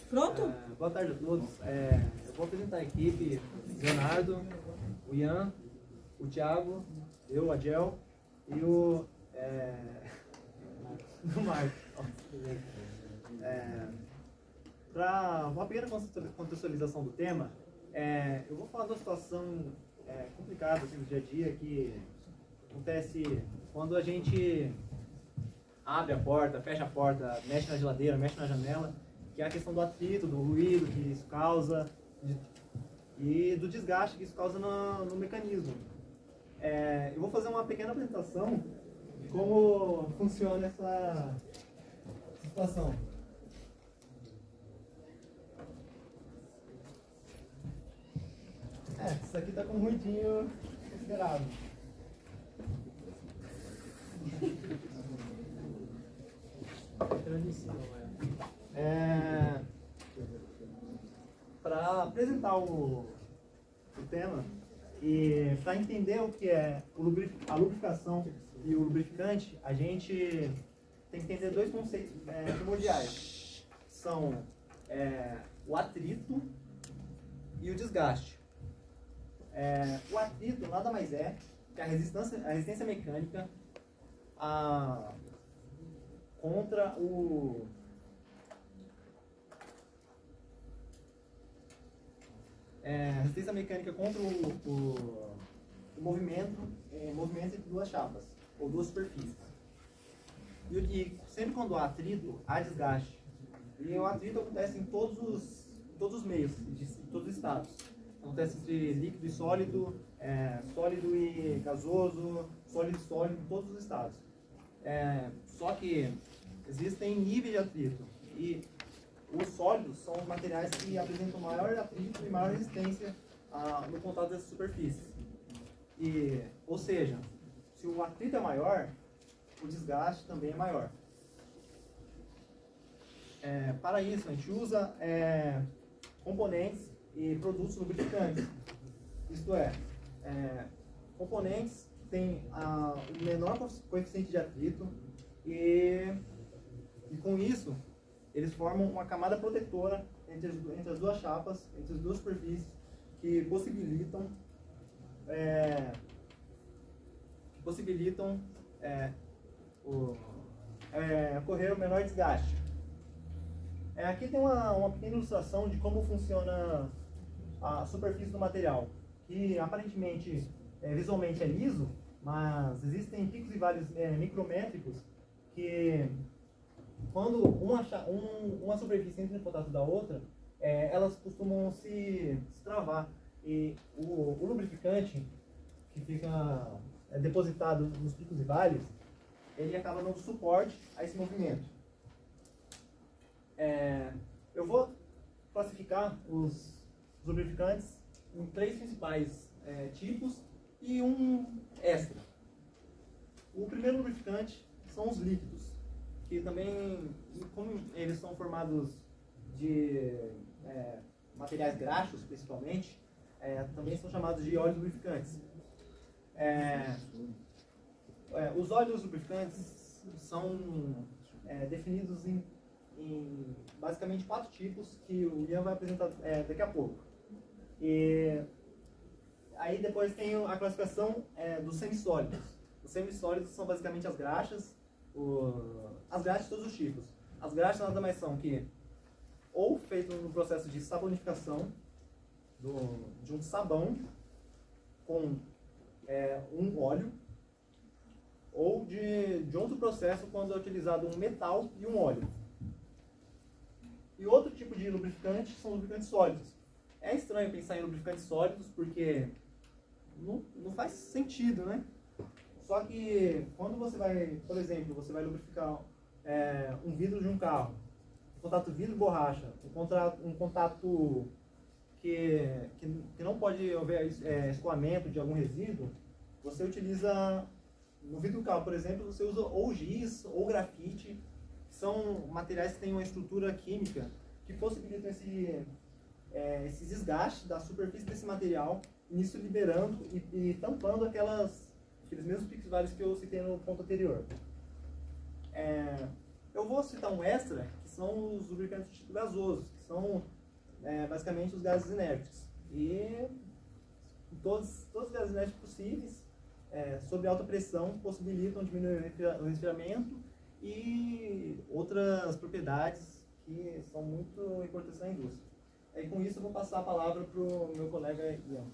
Pronto? Boa tarde a todos. Eu vou apresentar a equipe: Leonardo, o Ian, o Thiago, eu, o Adel e o Marco. Para uma pequena contextualização do tema, eu vou falar de uma situação complicada assim, do dia a dia que acontece quando a gente abre a porta, fecha a porta, mexe na geladeira, mexe na janela, que é a questão do atrito, do ruído que isso causa e do desgaste que isso causa no mecanismo. Eu vou fazer uma pequena apresentação de como funciona essa situação. Isso aqui está com um ruidinho considerável. Para apresentar o tema e para entender o que é a lubrificação e o lubrificante, a gente tem que entender dois conceitos primordiais. São o atrito e o desgaste. O atrito nada mais é que a resistência mecânica contra o resistência mecânica contra o movimento entre duas chapas ou duas superfícies. E sempre quando há atrito, há desgaste. E o atrito acontece em todos os meios, em todos os estados. Acontece entre líquido e sólido, sólido e gasoso, sólido e sólido, em todos os estados. Só que existem níveis de atrito e os sólidos são os materiais que apresentam maior atrito e maior resistência no contato dessas superfícies. Ou seja, se o atrito é maior, o desgaste também é maior. Para isso, a gente usa componentes e produtos lubrificantes. Isto é, componentes que têm o menor coeficiente de atrito e com isso eles formam uma camada protetora entre as duas chapas, entre as duas superfícies, que possibilitam ocorrer o menor desgaste. Aqui tem uma pequena ilustração de como funciona a superfície do material, que aparentemente, visualmente é liso, mas existem picos e vales micrométricos que, quando uma superfície entra em contato da outra, elas costumam se travar. E o lubrificante que fica depositado nos picos e vales, ele acaba dando suporte a esse movimento. Eu vou classificar os lubrificantes em três principais tipos e um extra. O primeiro lubrificante são os líquidos, que também, como eles são formados de materiais graxos, principalmente, também são chamados de óleos lubrificantes. Os óleos lubrificantes são definidos em basicamente 4 tipos, que o Ian vai apresentar daqui a pouco. E aí depois tem a classificação dos semissólidos. Os semissólidos são basicamente as graxas, as graxas de todos os tipos. As graxas nada mais são que ou feito no processo de saponificação de um sabão com um óleo, ou de outro processo quando é utilizado um metal e um óleo. E outro tipo de lubrificante são lubrificantes sólidos. É estranho pensar em lubrificantes sólidos porque não faz sentido, né? Só que quando você vai, por exemplo, você vai lubrificar um vidro de um carro, um contato vidro-borracha, um contato que não pode haver escoamento de algum resíduo, você utiliza, no vidro do carro, por exemplo, você usa ou giz ou grafite, que são materiais que têm uma estrutura química que possibilitam esse desgaste da superfície desse material, nisso liberando e tampando aqueles mesmos picos vários que eu citei no ponto anterior. Eu vou vou citar um extra, que são os lubrificantes de tipo gasoso, que são basicamente os gases inertes. E todos os gases inertes possíveis, sob alta pressão, possibilitam diminuir o resfriamento e outras propriedades que são muito importantes na indústria. E com isso eu vou passar a palavra para o meu colega Ian.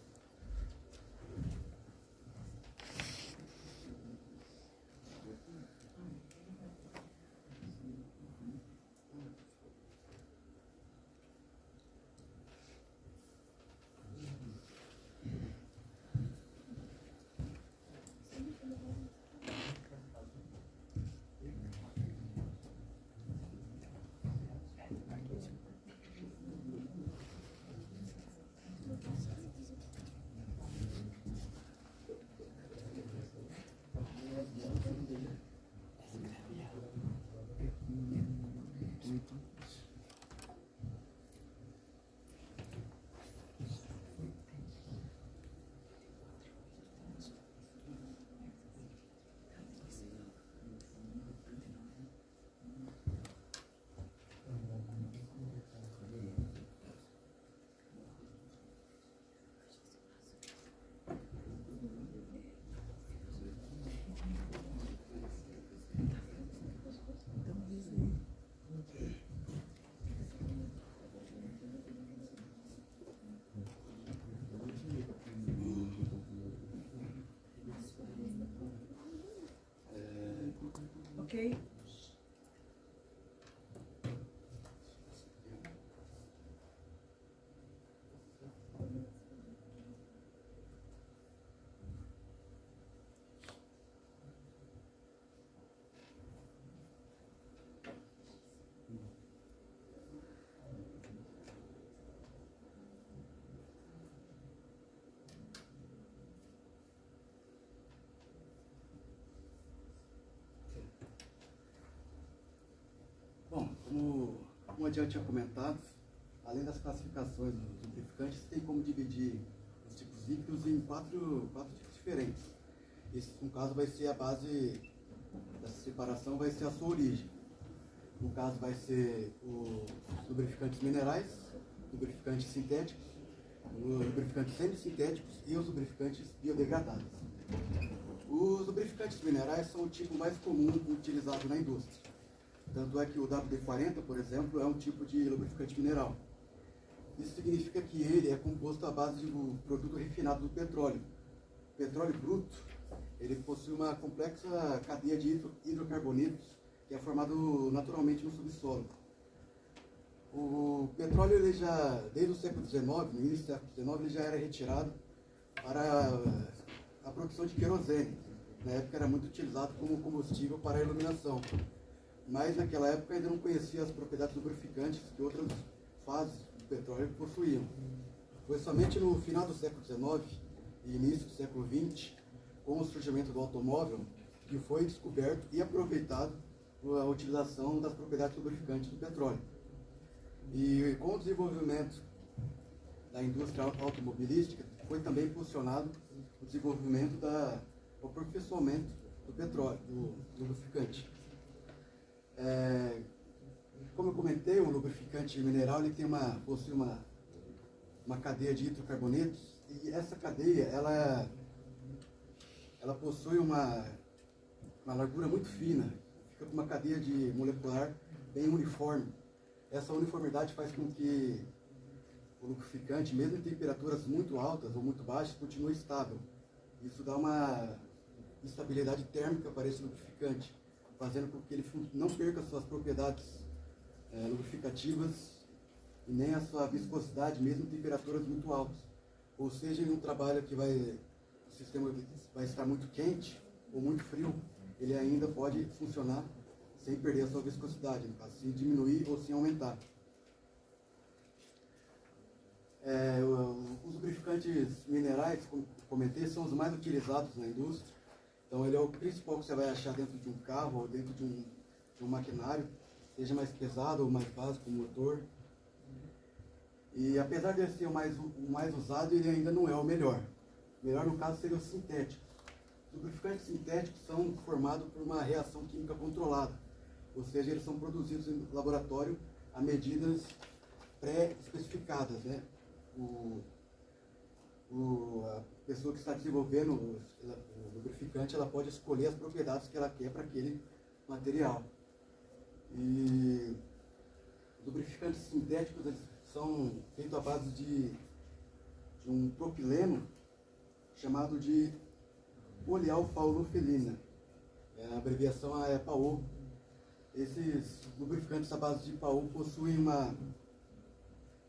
Ok? Bom, como eu já tinha comentado, além das classificações dos lubrificantes, tem como dividir os tipos líquidos em quatro tipos diferentes. Esse, no caso, vai ser a base dessa separação, vai ser a sua origem. No caso, vai ser os lubrificantes minerais, lubrificantes sintéticos, os lubrificantes semissintéticos e os lubrificantes biodegradáveis. Os lubrificantes minerais são o tipo mais comum utilizado na indústria. Tanto é que o WD-40, por exemplo, é um tipo de lubrificante mineral. Isso significa que ele é composto à base de um produto refinado do petróleo. O petróleo bruto, ele possui uma complexa cadeia de hidrocarbonetos que é formado naturalmente no subsolo. O petróleo, ele já, desde o século XIX, no início do século XIX, ele já era retirado para a produção de querosene. Na época era muito utilizado como combustível para a iluminação. Mas naquela época ainda não conhecia as propriedades lubrificantes que outras fases do petróleo possuíam. Foi somente no final do século XIX e início do século XX, com o surgimento do automóvel, que foi descoberto e aproveitado a utilização das propriedades lubrificantes do petróleo. E com o desenvolvimento da indústria automobilística, foi também impulsionado o desenvolvimento o aperfeiçoamento do petróleo, do lubrificante. Como eu comentei, o lubrificante mineral ele possui uma cadeia de hidrocarbonetos, e essa cadeia ela possui uma largura muito fina, fica com uma cadeia de molecular bem uniforme. Essa uniformidade faz com que o lubrificante, mesmo em temperaturas muito altas ou muito baixas, continue estável. Isso dá uma estabilidade térmica para esse lubrificante, fazendo com que ele não perca suas propriedades lubrificativas e nem a sua viscosidade, mesmo em temperaturas muito altas. Ou seja, em um trabalho que o sistema vai estar muito quente ou muito frio, ele ainda pode funcionar sem perder a sua viscosidade, no caso, sem diminuir ou sem aumentar. Os lubrificantes minerais, como comentei, são os mais utilizados na indústria. Então ele é o principal que você vai achar dentro de um carro ou dentro de um maquinário, seja mais pesado ou mais básico, o motor. E apesar de ser o mais usado, ele ainda não é o melhor. O melhor, no caso, seria o sintético. Os lubrificantes sintéticos são formados por uma reação química controlada, ou seja, eles são produzidos em laboratório a medidas pré-especificadas, né? A pessoa que está desenvolvendo o lubrificante, ela pode escolher as propriedades que ela quer para aquele material. E os lubrificantes sintéticos, eles são feitos à base de um propileno chamado de polialfaulofilina. A abreviação é PAO. Esses lubrificantes à base de PAO possuem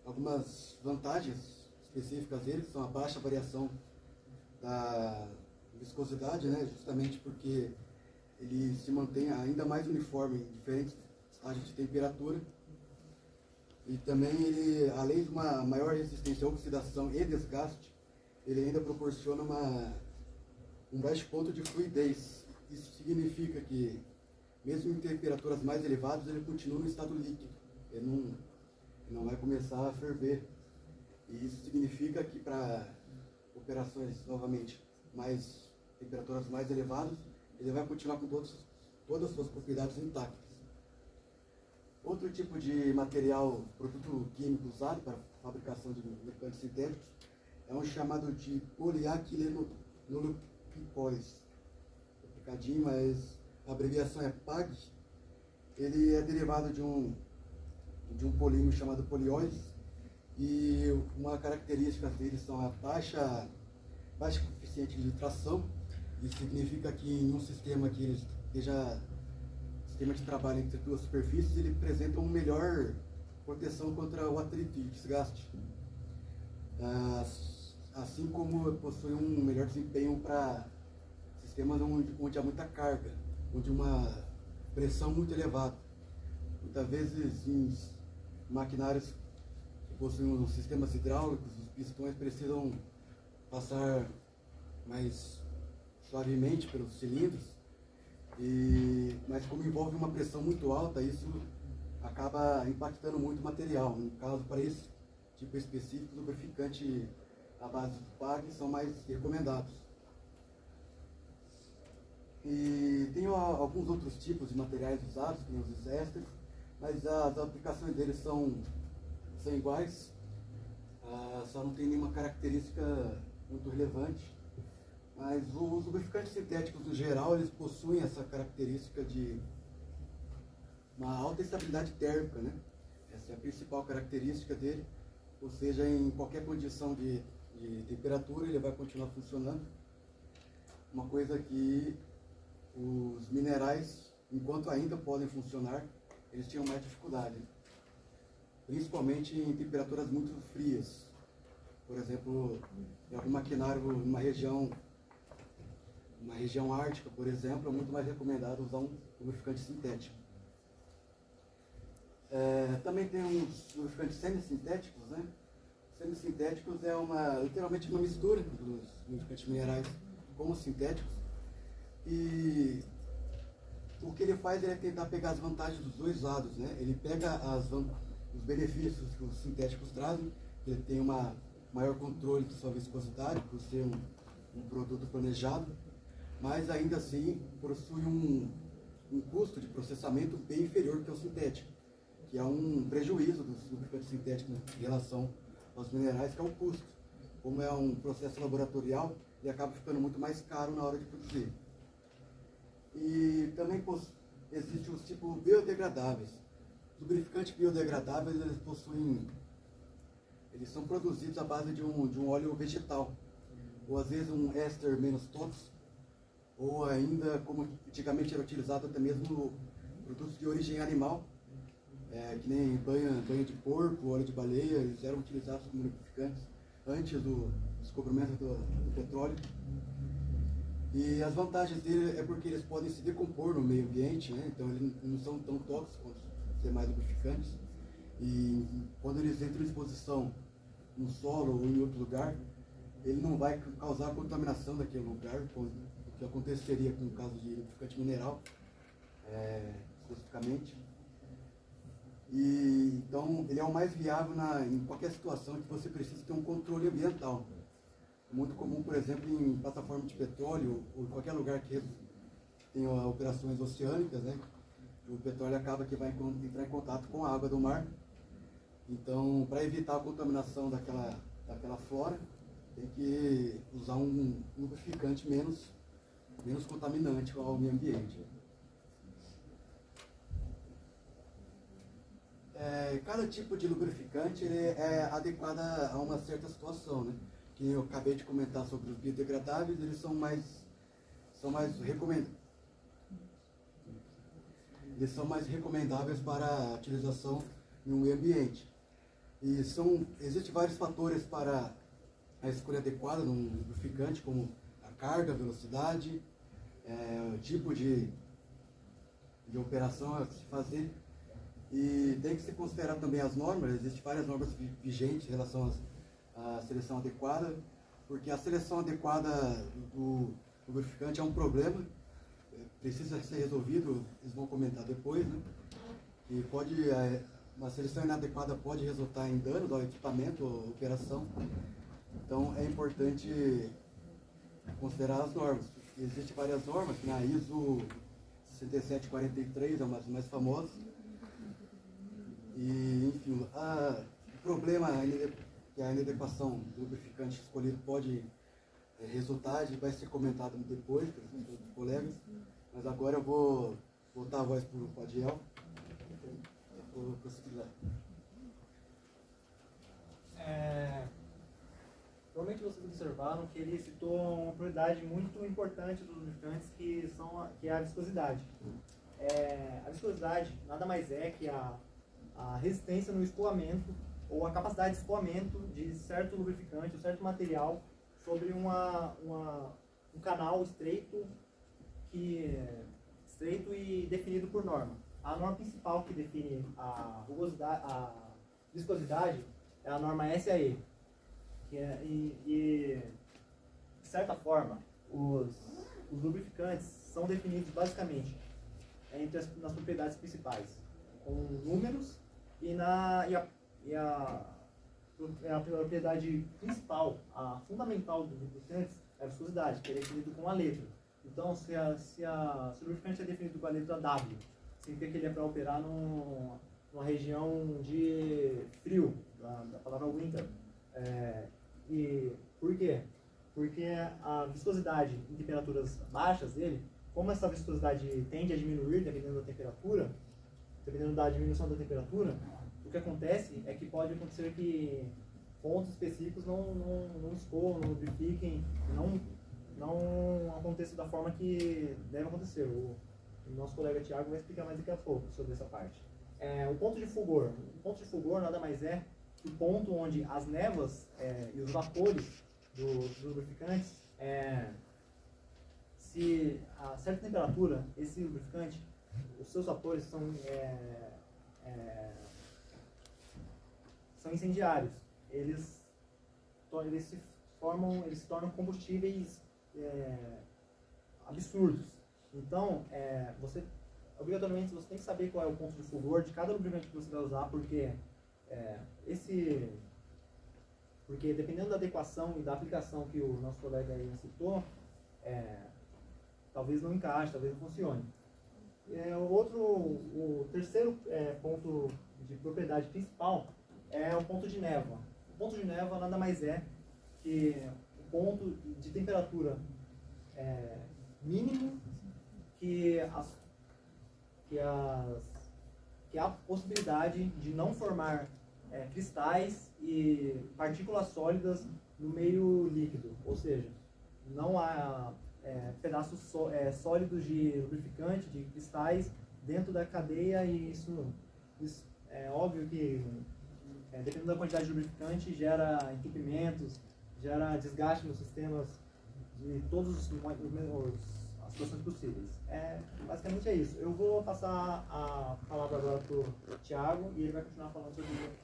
algumas vantagens específicas deles, são a baixa variação da viscosidade, né, justamente porque ele se mantém ainda mais uniforme em diferentes estágios de temperatura. E também ele, além de uma maior resistência à oxidação e desgaste, ele ainda proporciona um baixo ponto de fluidez. Isso significa que, mesmo em temperaturas mais elevadas, ele continua no estado líquido. Ele não vai começar a ferver. E isso significa que para operações, novamente, temperaturas mais elevadas, ele vai continuar com todas as suas propriedades intactas. Outro tipo de material, produto químico usado para a fabricação de lubrificantes sintéticos é um chamado de poliaquilenolipicóis. Complicadinho, mas a abreviação é PAG. Ele é derivado de um polímero chamado polióis, e uma característica deles são a baixa coeficiente de tração. Isso significa que em um sistema que ele esteja sistema de trabalho entre duas superfícies, ele apresenta uma melhor proteção contra o atrito e desgaste, assim como possui um melhor desempenho para sistemas onde há muita carga, onde uma pressão muito elevada. Muitas vezes em maquinários que possuem sistemas hidráulicos, os pistões precisam passar mais suavemente pelos cilindros, mas como envolve uma pressão muito alta, isso acaba impactando muito o material. No caso, para esse tipo específico, o lubrificante à base de PAG são mais recomendados. E tem alguns outros tipos de materiais usados, que os ésteres, mas as aplicações deles são iguais, só não tem nenhuma característica muito relevante. Mas os lubrificantes sintéticos, no geral, eles possuem essa característica de uma alta estabilidade térmica, né? Essa é a principal característica dele, ou seja, em qualquer condição de temperatura ele vai continuar funcionando. Uma coisa que os minerais, enquanto ainda podem funcionar, eles tinham mais dificuldade, principalmente em temperaturas muito frias. Por exemplo, em algum maquinário numa região ártica, por exemplo, é muito mais recomendado usar um lubrificante sintético. Também tem uns lubrificantes semissintéticos, né? Semissintéticos é literalmente uma mistura dos lubrificantes minerais com os sintéticos. E o que ele faz é tentar pegar as vantagens dos dois lados, né? Ele pega os benefícios que os sintéticos trazem, ele tem maior controle de sua viscosidade, por ser um produto planejado, mas ainda assim possui um custo de processamento bem inferior que o sintético, que é um prejuízo dos lubrificantes sintéticos em relação aos minerais, que é o custo. Como é um processo laboratorial, ele acaba ficando muito mais caro na hora de produzir. E também existem os tipos biodegradáveis. Os lubrificantes biodegradáveis, eles são produzidos à base de um óleo vegetal, ou às vezes um éster menos tóxico, ou ainda, como antigamente era utilizado até mesmo produtos de origem animal, que nem banha de porco, óleo de baleia, eles eram utilizados como lubrificantes antes do descobrimento do petróleo. E as vantagens dele é porque eles podem se decompor no meio ambiente, né? Então eles não são tão tóxicos quanto os demais lubrificantes. E quando eles entram em exposição no solo ou em outro lugar, ele não vai causar contaminação daquele lugar, o que aconteceria com o caso de lubrificante mineral, especificamente. E então ele é o mais viável em qualquer situação que você precisa ter um controle ambiental. Muito comum, por exemplo, em plataforma de petróleo ou em qualquer lugar que tenha operações oceânicas, né? o petróleo acaba que vai entrar em contato com a água do mar. Então, para evitar a contaminação daquela flora, tem que usar um lubrificante menos contaminante ao meio ambiente. Cada tipo de lubrificante ele é adequado a uma certa situação, né? Que eu acabei de comentar sobre os biodegradáveis, eles são mais recomendáveis para a utilização no meio ambiente. E existem vários fatores para a escolha adequada de um lubrificante, como a carga, a velocidade, o tipo de operação a se fazer. E tem que se considerar também as normas. Existem várias normas vigentes em relação à seleção adequada, porque a seleção adequada do lubrificante é um problema, precisa ser resolvido, eles vão comentar depois, né? E uma seleção inadequada pode resultar em danos ao equipamento ou operação. Então é importante considerar as normas. Existem várias normas, né? A ISO 6743 é uma das mais famosas. E, enfim, o problema que a inadequação do lubrificante escolhido pode resultar vai ser comentado depois pelos outros colegas. Mas agora eu vou voltar a voz para o Adiel. Vou prosseguir lá. Provavelmente vocês observaram que ele citou uma propriedade muito importante dos lubrificantes, que é a viscosidade. A viscosidade nada mais é que a resistência no escoamento, ou a capacidade de escoamento de certo lubrificante, ou certo material, sobre um canal estreito e definido por norma. A norma principal que define a viscosidade é a norma SAE, de certa forma, os lubrificantes são definidos basicamente nas propriedades principais, com números, e a propriedade principal, a fundamental dos lubrificantes é a viscosidade, que é definido com a letra. Então, se o lubrificante é definido com a letra W, significa que ele é para operar numa região de frio, da palavra winter. E por quê? Porque a viscosidade em temperaturas baixas dele, como essa viscosidade tende a diminuir dependendo da diminuição da temperatura, o que acontece é que pode acontecer que pontos específicos não escoam, não lubrifiquem, não aconteça da forma que deve acontecer. O nosso colega Thiago vai explicar mais daqui a pouco sobre essa parte. O ponto de fulgor. O ponto de fulgor nada mais é que o ponto onde as névoas e os vapores dos lubrificantes, se a certa temperatura, esse lubrificante, os seus vapores são incendiários. Eles se tornam combustíveis absurdos. Então, obrigatoriamente você tem que saber qual é o ponto de fulgor de cada lubrificante que você vai usar, porque dependendo da adequação e da aplicação que o nosso colega aí citou, talvez não encaixe, talvez não funcione. O terceiro ponto de propriedade principal é o ponto de névoa. O ponto de névoa nada mais é que o ponto de temperatura mínimo que há possibilidade de não formar cristais e partículas sólidas no meio líquido, ou seja, não há pedaços sólidos de lubrificante, de cristais dentro da cadeia, e isso é óbvio que, dependendo da quantidade de lubrificante, gera entupimentos, gera desgaste nos sistemas de todas as situações possíveis. Basicamente é isso. Eu vou passar a palavra agora para o Thiago e ele vai continuar falando sobre isso.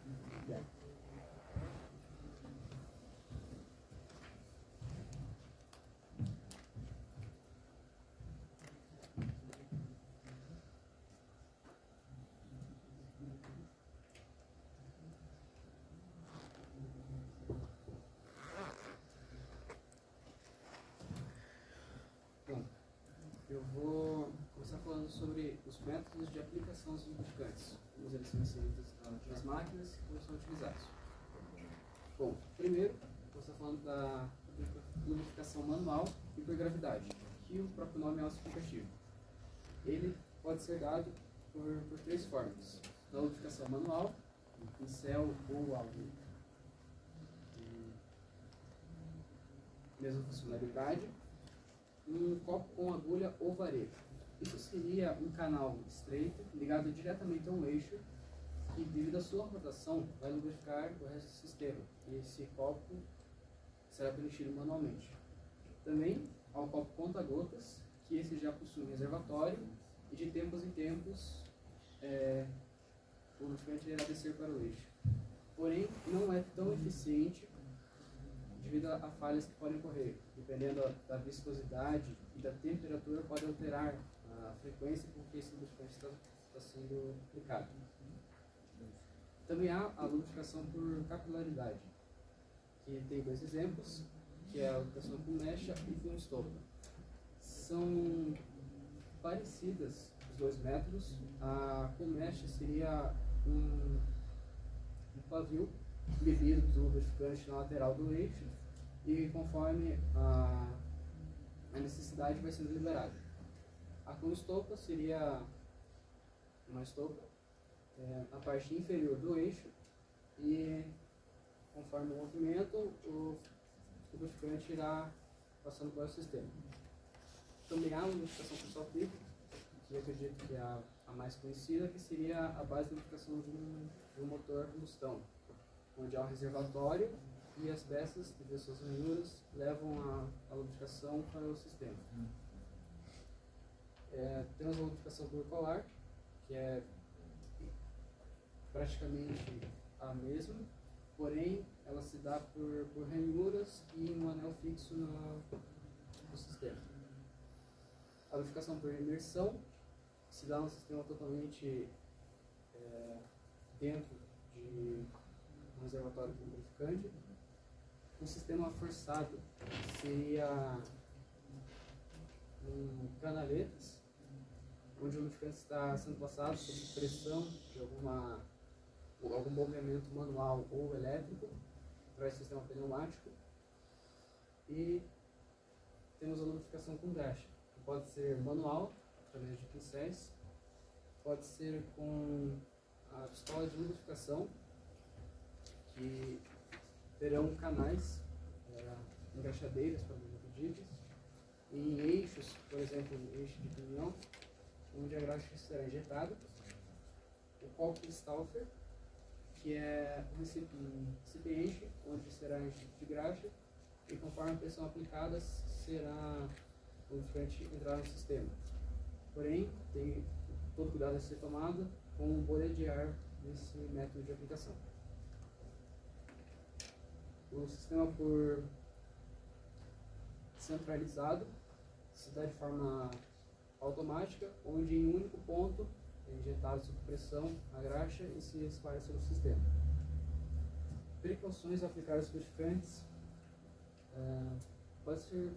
Eu vou está falando sobre os métodos de aplicação dos lubrificantes, como eles são inseridos nas máquinas e como são utilizados. Bom, primeiro, você está falando da lubrificação manual e por gravidade, que o próprio nome é auto-explicativo. Ele pode ser dado por três formas. Na lubrificação manual, pincel ou algo mesma funcionalidade, um copo com agulha ou vareta. Isso seria um canal estreito ligado diretamente a um eixo que, devido à sua rotação, vai lubrificar o resto do sistema. E esse copo será preenchido manualmente. Também há o copo conta-gotas, que esse já possui um reservatório e de tempos em tempos o lubrificante irá descer para o eixo. Porém, não é tão eficiente devido a falhas que podem ocorrer. Dependendo da viscosidade e da temperatura, pode alterar a frequência com que esse lubrificante está sendo aplicado. Também há a lubrificação por capilaridade, que tem dois exemplos, que é a lubrificação com mecha e com estopa. São parecidas os dois métodos. A com mecha seria um pavio bebido do lubrificante na lateral do eixo e conforme a necessidade vai sendo liberada. A com estopa seria uma estopa na parte inferior do eixo e conforme o movimento o lubrificante irá passando para o sistema. Também há a lubrificação por salpicon, que eu acredito que é a mais conhecida, que seria a base de lubrificação de um motor a combustão, onde há um reservatório e as peças, devido às suas ranhuras, levam a lubrificação para o sistema. Temos a lubrificação por colar, que é praticamente a mesma, porém ela se dá por ranhuras e um anel fixo no sistema. A lubrificação por imersão se dá um sistema totalmente dentro de um reservatório com lubrificante. Um sistema forçado seria canaletas, onde o lubrificante está sendo passado sob pressão de algum movimento manual ou elétrico, através do sistema pneumático. E temos a lubrificação com graxa, que pode ser manual, através de pincéis, pode ser com a pistola de lubrificação, que terão canais, engraxadeiras para divididas, e em eixos, por exemplo, eixo de pneu, onde a graxa será injetada. O copo Stauffer, que é um recipiente onde será enchido de graxa, e conforme a pressão aplicada, será o lubrificante entrar no sistema. Porém, tem todo cuidado a ser tomado com bolha de ar nesse método de aplicação. O sistema por centralizado se dá de forma automática, onde em um único ponto é injetado sob pressão a graxa e se espalha sobre o sistema. Precauções a aplicar os lubrificantes. Pode ser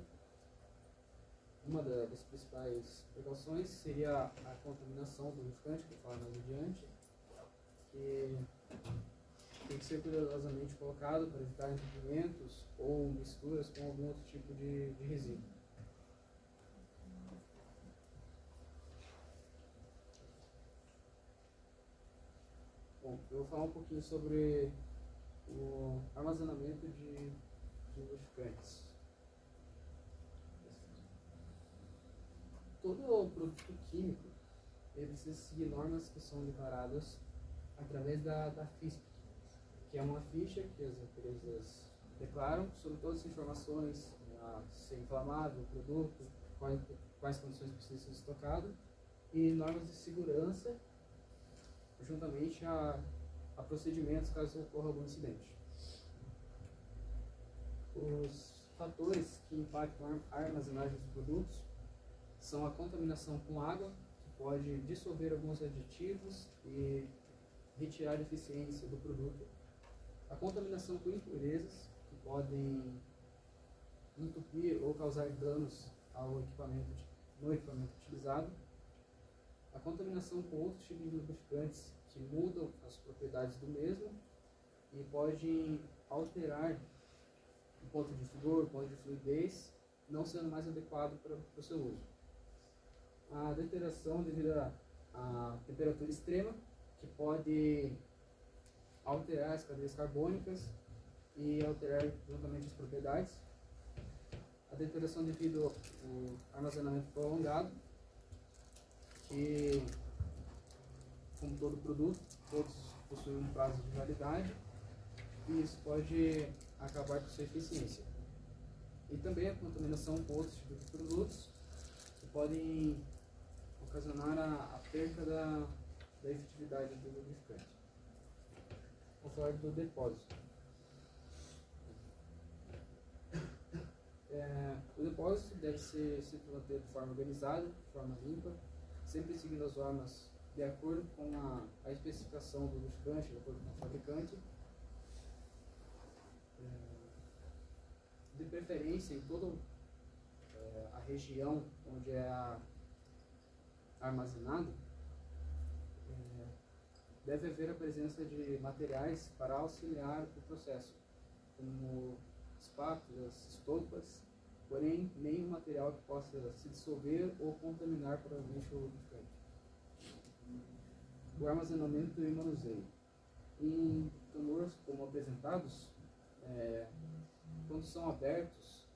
uma das principais precauções seria a contaminação do lubrificante, que eu falo mais adiante, que tem que ser cuidadosamente colocado para evitar entupimentos ou misturas com algum outro tipo de resíduo. Bom, eu vou falar um pouquinho sobre o armazenamento de lubrificantes. Todo produto químico ele precisa seguir normas que são declaradas através da FISP, que é uma ficha que as empresas declaram sobre todas as informações, se é inflamável o produto, quais condições precisa ser estocado, e normas de segurança, juntamente a procedimentos caso ocorra algum incidente. Os fatores que impactam a armazenagem dos produtos são a contaminação com água, que pode dissolver alguns aditivos e retirar a eficiência do produto, a contaminação com impurezas, que podem entupir ou causar danos no equipamento utilizado, a contaminação com outros tipos de lubrificantes que mudam as propriedades do mesmo e podem alterar o ponto de fluor, o ponto de fluidez, não sendo mais adequado para o seu uso. A deterioração devido à temperatura extrema, que pode alterar as cadeias carbônicas e alterar juntamente as propriedades. A deterioração devido ao armazenamento prolongado, que, como todo produto, todos possuem um prazo de validade e isso pode acabar com sua eficiência. E também a contaminação com outros tipos de produtos que podem ocasionar a perda da efetividade do lubrificante. Vamos falar do depósito. O depósito deve ser mantido de forma organizada, de forma limpa, sempre seguindo as normas de acordo com a especificação do lubrificante, de acordo com o fabricante. De preferência em toda a região onde é armazenado, deve haver a presença de materiais para auxiliar o processo, como espátulas, estopas, porém nenhum material que possa se dissolver ou contaminar provavelmente o lubrificante. O armazenamento e manuseio. Em tambores como apresentados, quando são abertos,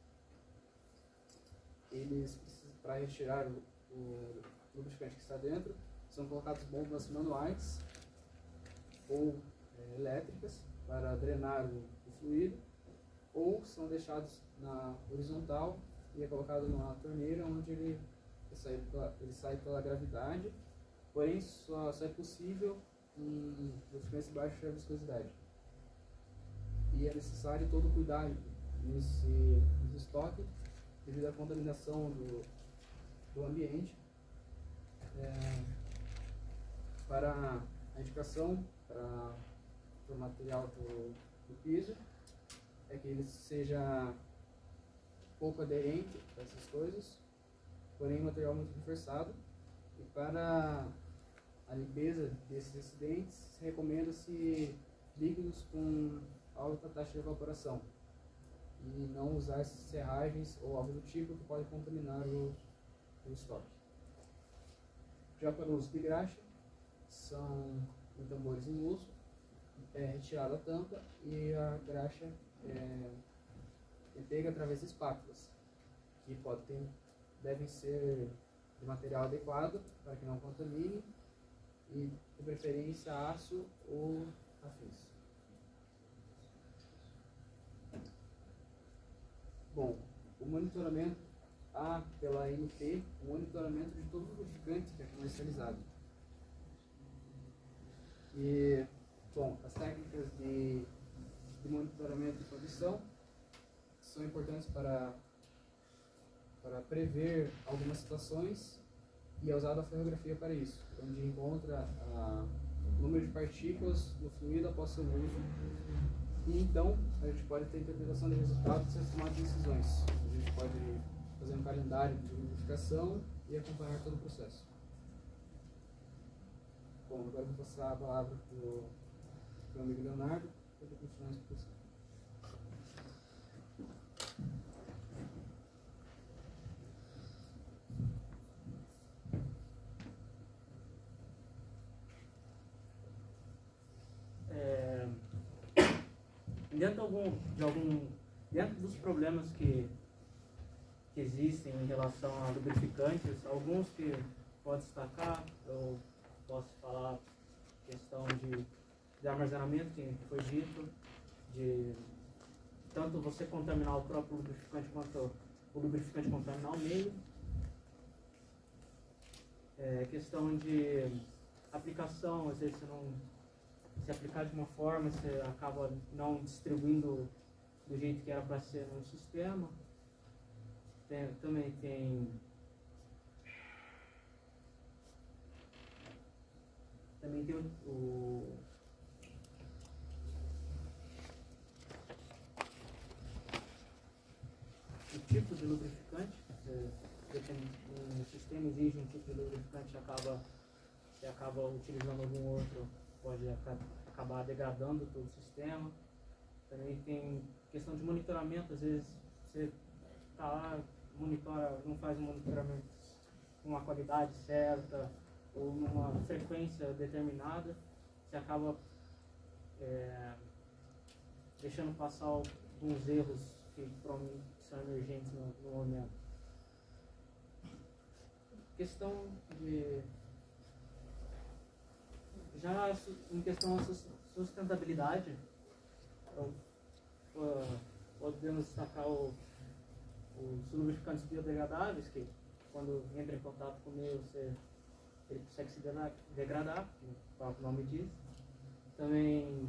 eles, para retirar o lubrificante que está dentro, são colocadas bombas manuais ou elétricas para drenar o fluido, ou são deixados na horizontal e é colocado numa torneira onde ele sai pela gravidade, porém só é possível em lubrificantes de baixa viscosidade. E é necessário todo cuidado nesse estoque devido à contaminação do ambiente. Para a indicação para o material do piso é que ele seja pouco aderente a essas coisas, porém material muito reforçado. E para a limpeza desses incidentes, recomenda-se líquidos com alta taxa de evaporação e não usar serragens ou algo do tipo que pode contaminar o estoque. Já para o uso de graxa, são em tambores em uso, retirada a tampa e a graxa é pega através de espátulas, que devem ser de material adequado para que não contamine e de preferência aço ou afins. Bom, o monitoramento pela ANP, o monitoramento de todo o lubrificante que é comercializado. E, bom, as técnicas de monitoramento de produção são importantes para prever algumas situações e é usada a ferrografia para isso, onde encontra o número de partículas do fluido após seu uso. E então a gente pode ter interpretação de resultados e tomar decisões. A gente pode fazer um calendário de lubrificação e acompanhar todo o processo. Bom, agora eu vou passar a palavra para o meu amigo Leonardo para ele continuar a explicação. Dentro dos problemas que existem em relação a lubrificantes, alguns que pode destacar, eu posso falar questão de armazenamento, que foi dito, de tanto você contaminar o próprio lubrificante quanto o lubrificante contaminar o meio. Questão de aplicação, às vezes se aplicar de uma forma, você acaba não distribuindo do jeito que era para ser no sistema. Também tem o tipo de lubrificante. O sistema exige um tipo de lubrificante que acaba você acaba utilizando algum outro, pode acabar degradando todo o sistema. Também tem questão de monitoramento, às vezes você está lá, monitora, não faz um monitoramento com uma qualidade certa ou numa frequência determinada, você acaba deixando passar alguns erros que provavelmente são emergentes no momento. Questão de... Já em questão da sustentabilidade, podemos destacar os lubrificantes biodegradáveis, que quando entra em contato com o meio, ele consegue se degradar, como o próprio nome diz. Também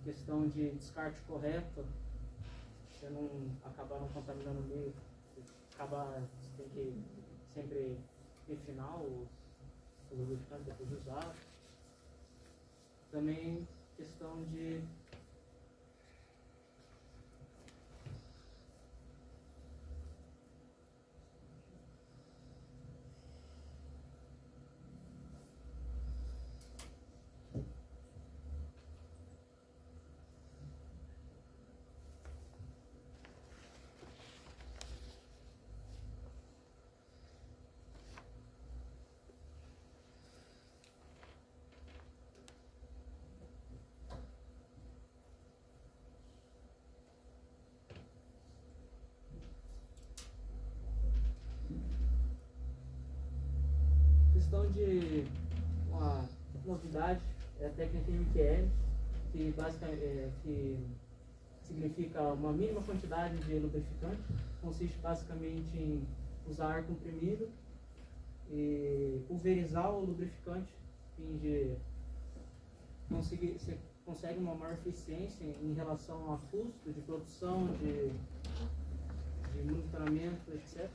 questão de descarte correto, você não acabar não contaminando o meio, você tem que sempre refinar os lubrificantes depois de usar. Também questão de uma novidade é a técnica MQL, que basicamente significa uma mínima quantidade de lubrificante, consiste basicamente em usar ar comprimido e pulverizar o lubrificante, a fim de você consegue uma maior eficiência em relação a custo de produção, de monitoramento, etc.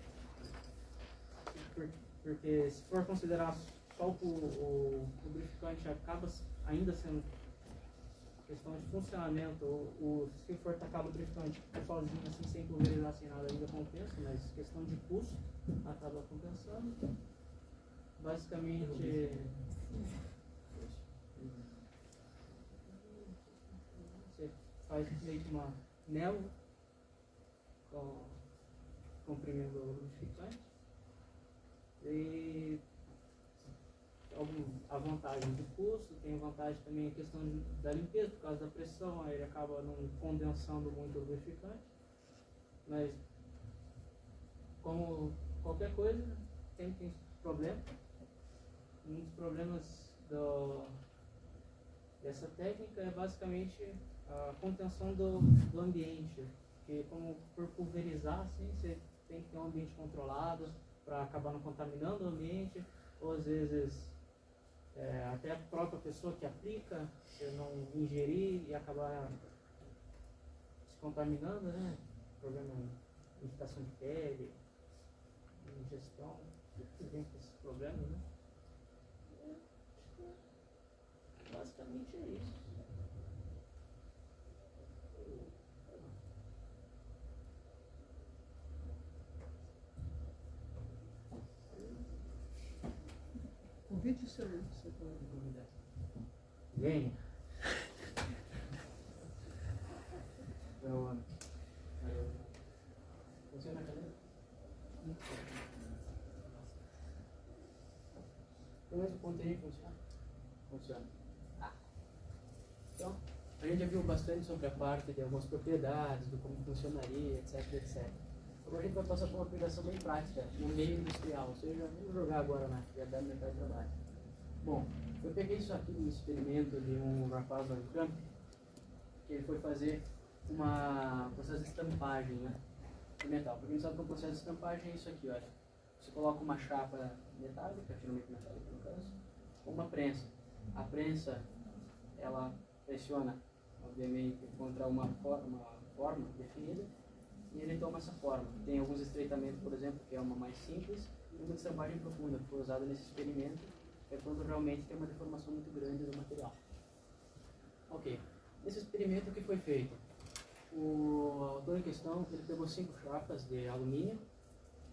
Porque se for considerar só o lubrificante, acaba ainda sendo questão de funcionamento, se for tacar lubrificante sozinho, assim, sem pulverizar, sem nada, ainda compensa, mas questão de custo acaba compensando. Basicamente, você faz meio que uma névoa comprimindo o lubrificante. E a vantagem do custo, tem vantagem também a questão da limpeza, por causa da pressão, aí ele acaba não condensando muito o lubrificante. Mas, como qualquer coisa, sempre tem problema. Um dos problemas dessa técnica é basicamente a contenção do ambiente, porque como por pulverizar, assim, você tem que ter um ambiente controlado para acabar não contaminando o ambiente, ou às vezes até a própria pessoa que aplica, você não ingerir e acabar se contaminando, né? Problema de irritação de pele, ingestão, tem esses problemas, né? Basicamente é isso. Convide o seu convidado. Venha. Então, funciona a cadeira? Pelo menos o ponteiro funciona? Funciona. Então, a gente já viu bastante sobre a parte de algumas propriedades, do como funcionaria, etc, etc. Agora a gente vai passar por uma aplicação bem prática, no meio industrial, ou seja, vamos jogar agora na realidade do mercado de trabalho. Bom, eu peguei isso aqui de um experimento de um rapaz lá no campo, que ele foi fazer um processo de estampagem, né, de metal. Porque a gente sabe que o processo de estampagem é isso aqui, olha. Você coloca uma chapa metálica, finalmente metálica no caso, com uma prensa. A prensa, ela pressiona, obviamente, contra uma forma definida, e ele toma essa forma. Tem alguns estreitamentos, por exemplo, que é uma mais simples, e uma estampagem profunda, que foi usada nesse experimento, é quando realmente tem uma deformação muito grande do material. Ok, nesse experimento o que foi feito? O autor em questão, ele pegou 5 chapas de alumínio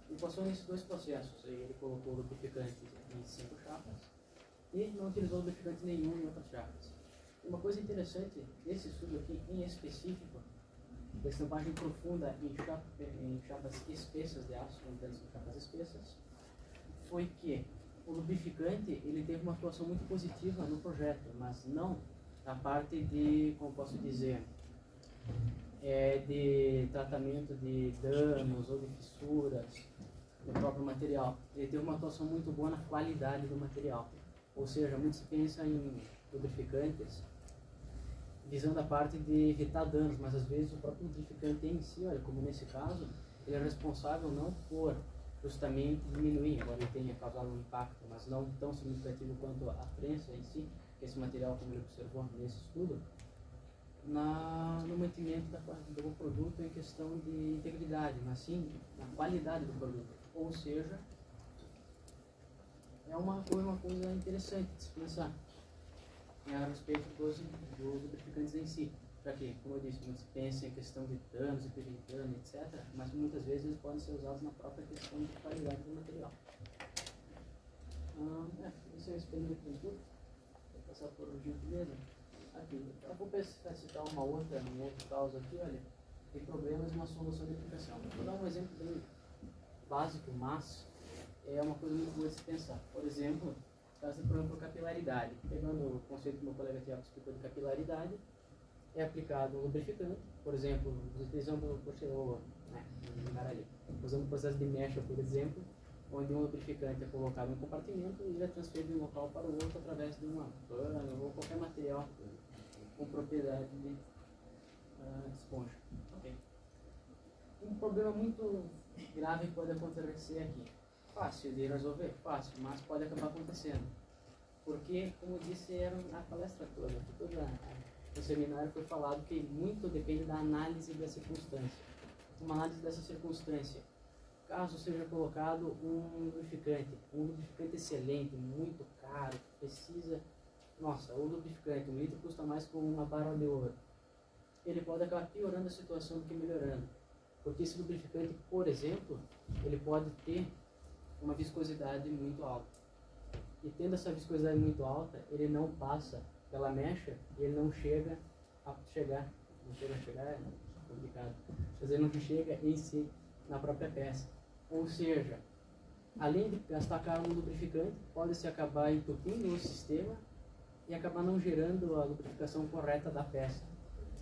e passou nesses 2 processos. Aí ele colocou lubrificante em 5 chapas e não utilizou lubrificante nenhum em outras chapas. Uma coisa interessante desse estudo aqui, em específico, da estampagem profunda em chapas espessas de aço, contendo chapas espessas, foi que o lubrificante ele teve uma atuação muito positiva no projeto, mas não na parte de, como posso dizer, de tratamento de danos ou de fissuras do próprio material. Ele teve uma atuação muito boa na qualidade do material. Ou seja, muito se pensa em lubrificantes visando a parte de evitar danos, mas às vezes o próprio lubrificante em si, olha, como nesse caso, ele é responsável não por justamente diminuir, embora ele tenha causado um impacto, mas não tão significativo quanto a prensa em si, que esse material, como ele observou nesse estudo, no mantimento do produto em questão de integridade, mas sim na qualidade do produto. Ou seja, foi uma coisa interessante de se pensar a respeito dos lubrificantes em si, já que, como eu disse, muito se pensa em questão de danos, de dano, etc., mas muitas vezes eles podem ser usados na própria questão de qualidade do material. Isso é experiência com tudo. Vou passar por gentileza. Aqui, eu vou citar um outro caso aqui, olha, tem problemas e uma solução de aplicação. Vou dar um exemplo bem básico, mas é uma coisa muito boa de se pensar. Por exemplo, caso de problema por capilaridade. Pegando o conceito que meu colega Tiago explicou de capilaridade, é aplicado um lubrificante, por exemplo, utilizando usando o processo de mecha, por exemplo, onde um lubrificante é colocado em um compartimento e ele é transferido de um local para o outro através de uma pano ou qualquer material com propriedade de esponja. Okay. Um problema muito grave pode acontecer aqui. Fácil de resolver? Fácil, mas pode acabar acontecendo. Porque, como eu disse, era a palestra toda, no seminário foi falado que muito depende da análise da circunstância. Uma análise dessa circunstância. Caso seja colocado um lubrificante excelente, muito caro, precisa... Nossa, o lubrificante, um litro custa mais que uma barra de ouro. Ele pode acabar piorando a situação do que melhorando. Porque esse lubrificante, por exemplo, ele pode ter uma viscosidade muito alta. E tendo essa viscosidade muito alta, ele não passa pela mecha, ele não chega a chegar, é complicado, mas ele não chega em si na própria peça. Ou seja, além de gastar caro no lubrificante, pode-se acabar entupindo o sistema e acabar não gerando a lubrificação correta da peça.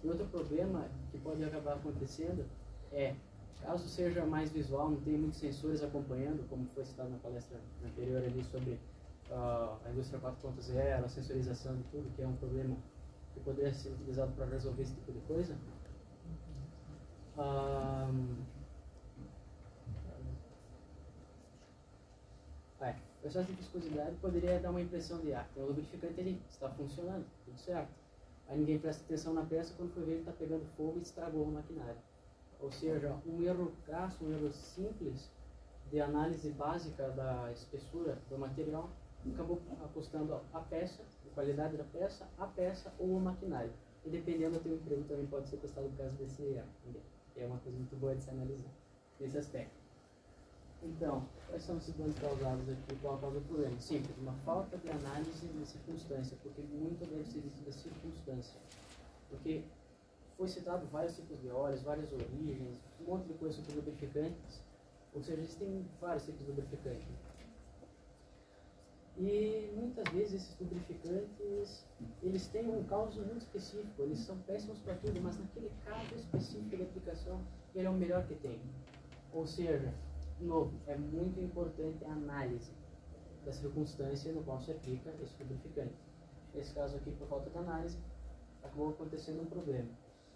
E outro problema que pode acabar acontecendo é, caso seja mais visual, não tem muitos sensores acompanhando, como foi citado na palestra anterior ali sobre a indústria 4.0, a sensorização de tudo, que é um problema que poderia ser utilizado para resolver esse tipo de coisa. O excesso de viscosidade poderia dar uma impressão de tem um lubrificante ali, está funcionando, tudo certo. Aí ninguém presta atenção na peça, quando foi ver ele está pegando fogo e estragou o maquinário. Ou seja, um erro crasso, um erro simples de análise básica da espessura do material acabou custando a peça, a qualidade da peça, a peça ou o maquinário. E dependendo do teu emprego também pode ser custado por causa desse erro. É uma coisa muito boa de se analisar nesse aspecto. Então, quais são esses danos causados aqui? Qual causa do problema? Simples, uma falta de análise de circunstância, porque muito deve ser visto da circunstância. Porque foi citado vários tipos de óleos, várias origens, um monte de coisa sobre lubrificantes, ou seja, existem vários tipos de lubrificantes. E muitas vezes esses lubrificantes, eles têm um caso muito específico, eles são péssimos para tudo, mas naquele caso específico de aplicação, ele é o melhor que tem. Ou seja, de novo, é muito importante a análise da circunstância no qual se aplica esse lubrificante. Nesse caso aqui, por falta de análise, acabou acontecendo um problema.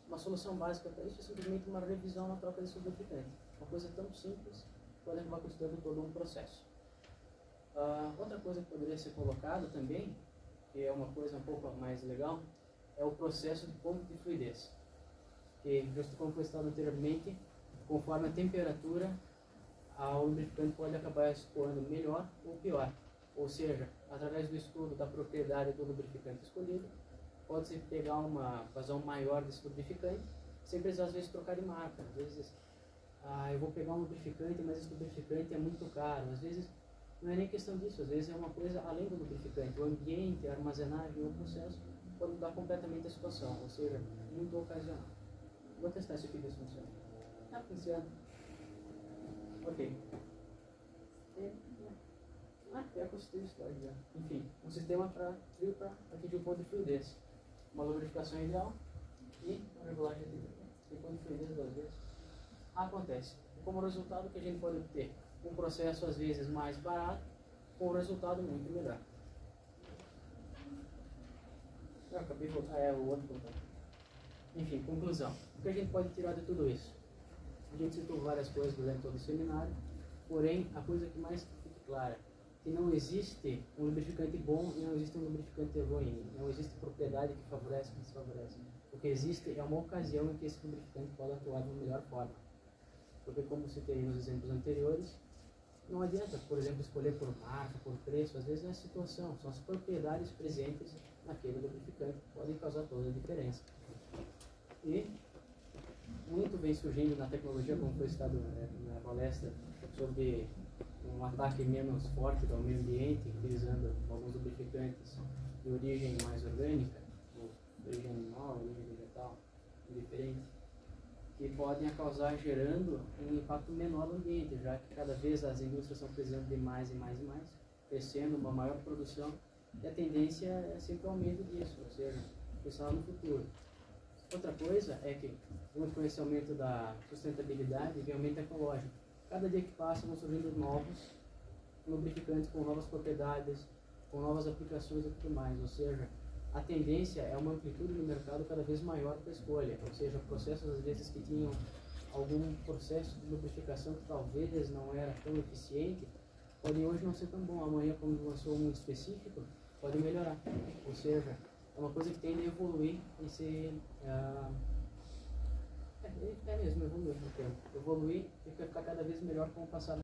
Uma solução básica para isso é simplesmente uma revisão na troca desse lubrificante. Uma coisa tão simples pode acabar custando todo um processo. Outra coisa que poderia ser colocada também, que é uma coisa um pouco mais legal, é o processo de ponto de fluidez. Que, justo como foi citado anteriormente, conforme a temperatura, o lubrificante pode acabar escoando melhor ou pior. Ou seja, através do estudo da propriedade do lubrificante escolhido, pode-se pegar uma vazão maior desse lubrificante, sem precisar às vezes trocar de marca. Às vezes, eu vou pegar um lubrificante, mas esse lubrificante é muito caro. Às vezes, não é nem questão disso, às vezes é uma coisa além do lubrificante. O ambiente, a armazenagem, o processo pode mudar completamente a situação, ou seja, muito ocasional. Vou testar se aqui ver se funciona. Ah, funciona. Ok. É com história já. Enfim, um sistema para frio para atingir o ponto de fluidez. Uma lubrificação ideal e uma regulagem de ponto de fluidez 2 vezes. Acontece. Como resultado que a gente pode ter um processo às vezes mais barato com um resultado muito melhor. Eu acabei de voltar, o outro botão. Enfim, conclusão. O que a gente pode tirar de tudo isso? A gente citou várias coisas durante todo o seminário, porém a coisa que mais fica clara que não existe um lubrificante bom e não existe um lubrificante ruim. Não existe propriedade que favorece ou desfavorece. O que existe é uma ocasião em que esse lubrificante pode atuar de uma melhor forma. Porque, como citei nos exemplos anteriores, não adianta, por exemplo, escolher por marca, por preço. Às vezes é a situação, são as propriedades presentes naquele lubrificante que podem causar toda a diferença. E muito vem surgindo na tecnologia, como foi citado na palestra, sobre um ataque menos forte ao meio ambiente, utilizando alguns lubrificantes de origem mais orgânica, ou de origem animal, origem vegetal, diferente, que podem causar gerando um impacto menor no ambiente, já que cada vez as indústrias estão precisando de mais e mais e mais, crescendo uma maior produção, e a tendência é sempre o aumento disso, ou seja, pensar no futuro. Outra coisa é que, junto com esse aumento da sustentabilidade, vem aumento ecológico. Cada dia que passa vão surgindo novos lubrificantes com novas propriedades, com novas aplicações e tudo mais. Ou seja, a tendência é uma amplitude no mercado cada vez maior para a escolha. Ou seja, processos às vezes que tinham algum processo de lubrificação que talvez não era tão eficiente, podem hoje não ser tão bom. Amanhã, quando lançou um específico, pode melhorar. Ou seja, é uma coisa que tende a evoluir e ser... É mesmo, evoluir no tempo. Evoluir e ficar cada vez melhor com o passar